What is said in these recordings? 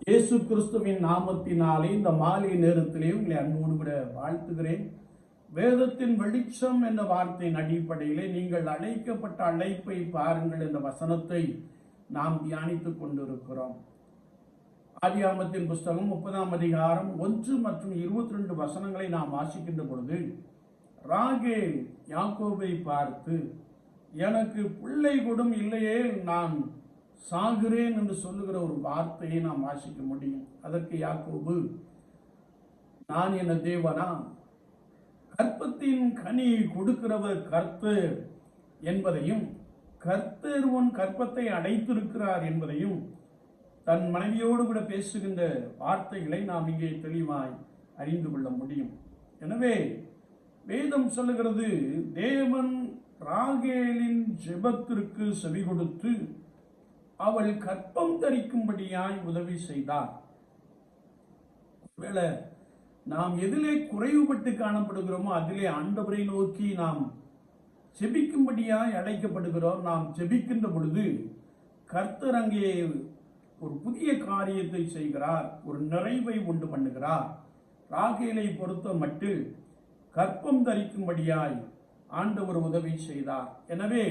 இயேசு கிறிஸ்துவின் நாமத்தினாலே இந்த மாலை நேரத்திலே உங்களை அன்போடு கூட வாழ்த்துகிறேன். வேதத்தின் வெளிச்சம் என்ற வார்த்தையின் அடிப்படையிலே நீங்கள் அழைக்கப்பட்ட அழைப்பை பாருங்கள் என்ற வசனத்தை நாம் தியானித்துக் கொண்டிருக்கிறோம். ஆதியாகமத்தின் புஸ்தகம் 30ஆம் அதிகாரம் 1 மற்றும் 22 வசனங்களை நாம் வாசிக்கின்ற பொழுது, ராகேல் யாக்கோபை பார்த்து, எனக்கு பிள்ளை கூடும் இல்லையே, நான் சாகிறேன் என்று சொல்லுகிற ஒரு வார்த்தையை நாம் வாசிக்க முடியும். அதற்கு யாக்கோபு, நான் என் தேவனா? கற்பத்தின் கனியை கொடுக்கிறவர் கர்த்தர் என்பதையும், கர்த்தர் உன் கற்பத்தை அடைத்திருக்கிறார் என்பதையும் தன் மனைவியோடு கூட பேசுகின்ற வார்த்தைகளை நாம் இங்கே தெளிவாய் அறிந்து கொள்ள முடியும். எனவே வேதம் சொல்லுகிறது, தேவன் ராகேலின் ஜெபத்திற்கு செவி கொடுத்து அவள் கற்பம் தரிக்கும்படியாய் உதவி செய்தார். ஒருவேளை நாம் எதிலே குறைவுபட்டு காணப்படுகிறோமோ அதிலே ஆண்டவரை நோக்கி நாம் ஜெபிக்கும்படியாய் அழைக்கப்படுகிறோம். நாம் ஜெபிக்கின்ற பொழுது கர்த்தர் அங்கே ஒரு புதிய காரியத்தை செய்கிறார், ஒரு நிறைவை உண்டு பண்ணுகிறார். ராகேலை பொறுத்த மட்டில் கற்பம் தரிக்கும்படியாய் ஆண்டவர் உதவி செய்தார். எனவே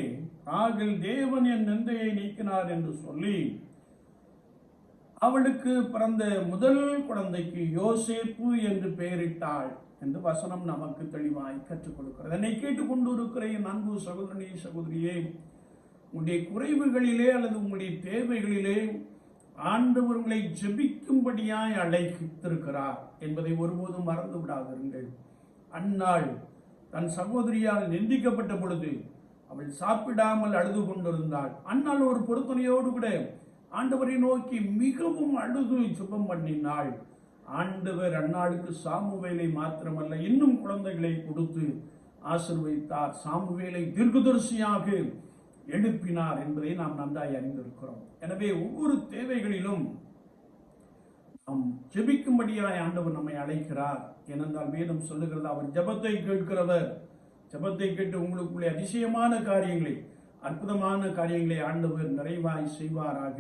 ராகேல் தேவன் என் நிந்தையை நீக்கினார் என்று சொல்லி அவளுக்கு பிறந்த முதல் குழந்தைக்கு யோசேப்பு என்று பெயரிட்டாள் என்று வசனம் நமக்கு தெளிவாய் கற்றுக் கொடுக்கிறது. என்னை கேட்டுக்கொண்டு இருக்கிற என் அன்பு சகோதரனே, சகோதரியே, உங்களுடைய குறைவுகளிலே அல்லது உங்களுடைய தேவைகளிலே ஆண்டவர் உங்களை ஜெபிக்கும்படியாய் அழைத்திருக்கிறார் என்பதை ஒருபோதும் மறந்து விடாதீர்கள். அன்னாள் தன் சகோதரியால் நிந்திக்கப்பட்ட பொழுது அவள் சாப்பிடாமல் அழுது கொண்டிருந்தாள். அன்னாள் ஒரு பொருத்தனையோடு கூட ஆண்டவரை நோக்கி மிகவும் அழுது ஜெபம் பண்ணினாள். ஆண்டவர் அன்னாளுக்கு சாமுவேலை மாத்திரமல்ல, இன்னும் குழந்தைகளை கொடுத்து ஆசீர்வதித்தார். சாமுவேலை தீர்க்கதரிசியாக எழுப்பினார் என்பதை நாம் நன்றாய் அறிந்திருக்கிறோம். எனவே ஒவ்வொரு தேவைகளிலும் நாம் ஜெபிக்கும்படியாய் ஆண்டவர் நம்மை அழைக்கிறார். ஏனென்றால் வேதம் சொல்லுகிறது, அவர் ஜெபத்தை கேட்கிறவர். ஜெபத்தை கேட்டு உங்களுக்குள்ளே அதிசயமான காரியங்களை, அற்புதமான காரியங்களை ஆண்டவர் நிறைவாய் செய்வாராக.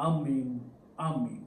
ஆமீன், ஆமீன்.